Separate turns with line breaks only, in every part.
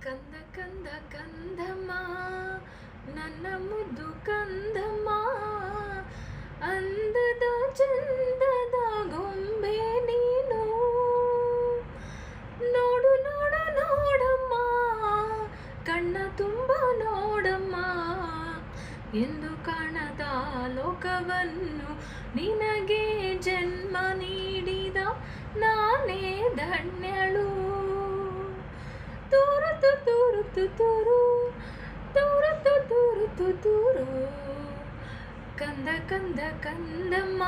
ಕಂದ ಕಂದ ಕಂದಮ್ಮ ನನ್ನ ಮುದ್ದು ಕಂದಮ್ಮ, ಅಂದದ ಚಂದದ ಗೊಂಬೆ ನೀನು. ನೋಡು ನೋಡು ನೋಡಮ್ಮ, ಕಣ್ಣ ತುಂಬ ನೋಡಮ್ಮ, ಎಂದು ಕಾಣದ ಲೋಕವನ್ನು ನಿನಗೆ ಜನ್ಮ ನೀಡಿದ ನಾನೇ ಧನ್ಯಳು. ತೂರು ತೂರು ತೂರು ತೂರು ತೂರು ತೂರು. ಕಂದ ಕಂದ ಕಂದಮ್ಮ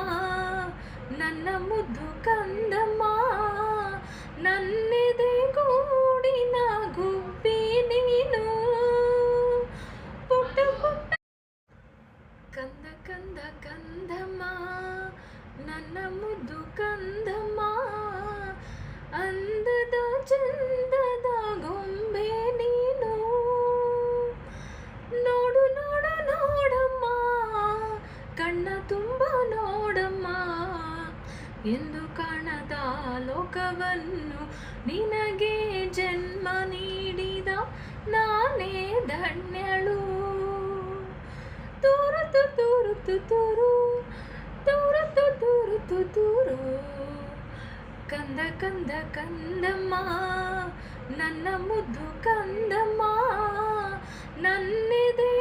ನನ್ನ ಮುದ್ದು ಕಂದಮ್ಮ, ನನ್ನೆದೆ ಗೂಡಿನ ಗುಬ್ಬಿ ನೀನು. ಪುಟ್ಟ ಪುಟ್ಟ ಕಂದ ಕಂದ ಕಂದಮ್ಮ ನನ್ನ ಮುದ್ದು ಕಂದಮ್ಮ, ಅಂದದ ಚಂದದ ಗೊಂಬೆ ನೀನು. ನೋಡು ನೋಡು ನೋಡಮ್ಮ, ಕಣ್ಣ ತುಂಬ ನೋಡಮ್ಮ, ಎಂದು ಕಾಣದ ಲೋಕವನ್ನು ನಿನಗೆ ಜನ್ಮ ನೀಡಿದ ನಾನೇ ಧನ್ಯಳು. ತೂರು ತೂರು ತೂರು ತೂರು ತೂರು ತೂರು. ಕಂದ ಕಂದ ಕಂದಮ್ಮ ನನ್ನ ಮುದ್ದು ಕಂದಮ್ಮ, ನನ್ನೆದೆ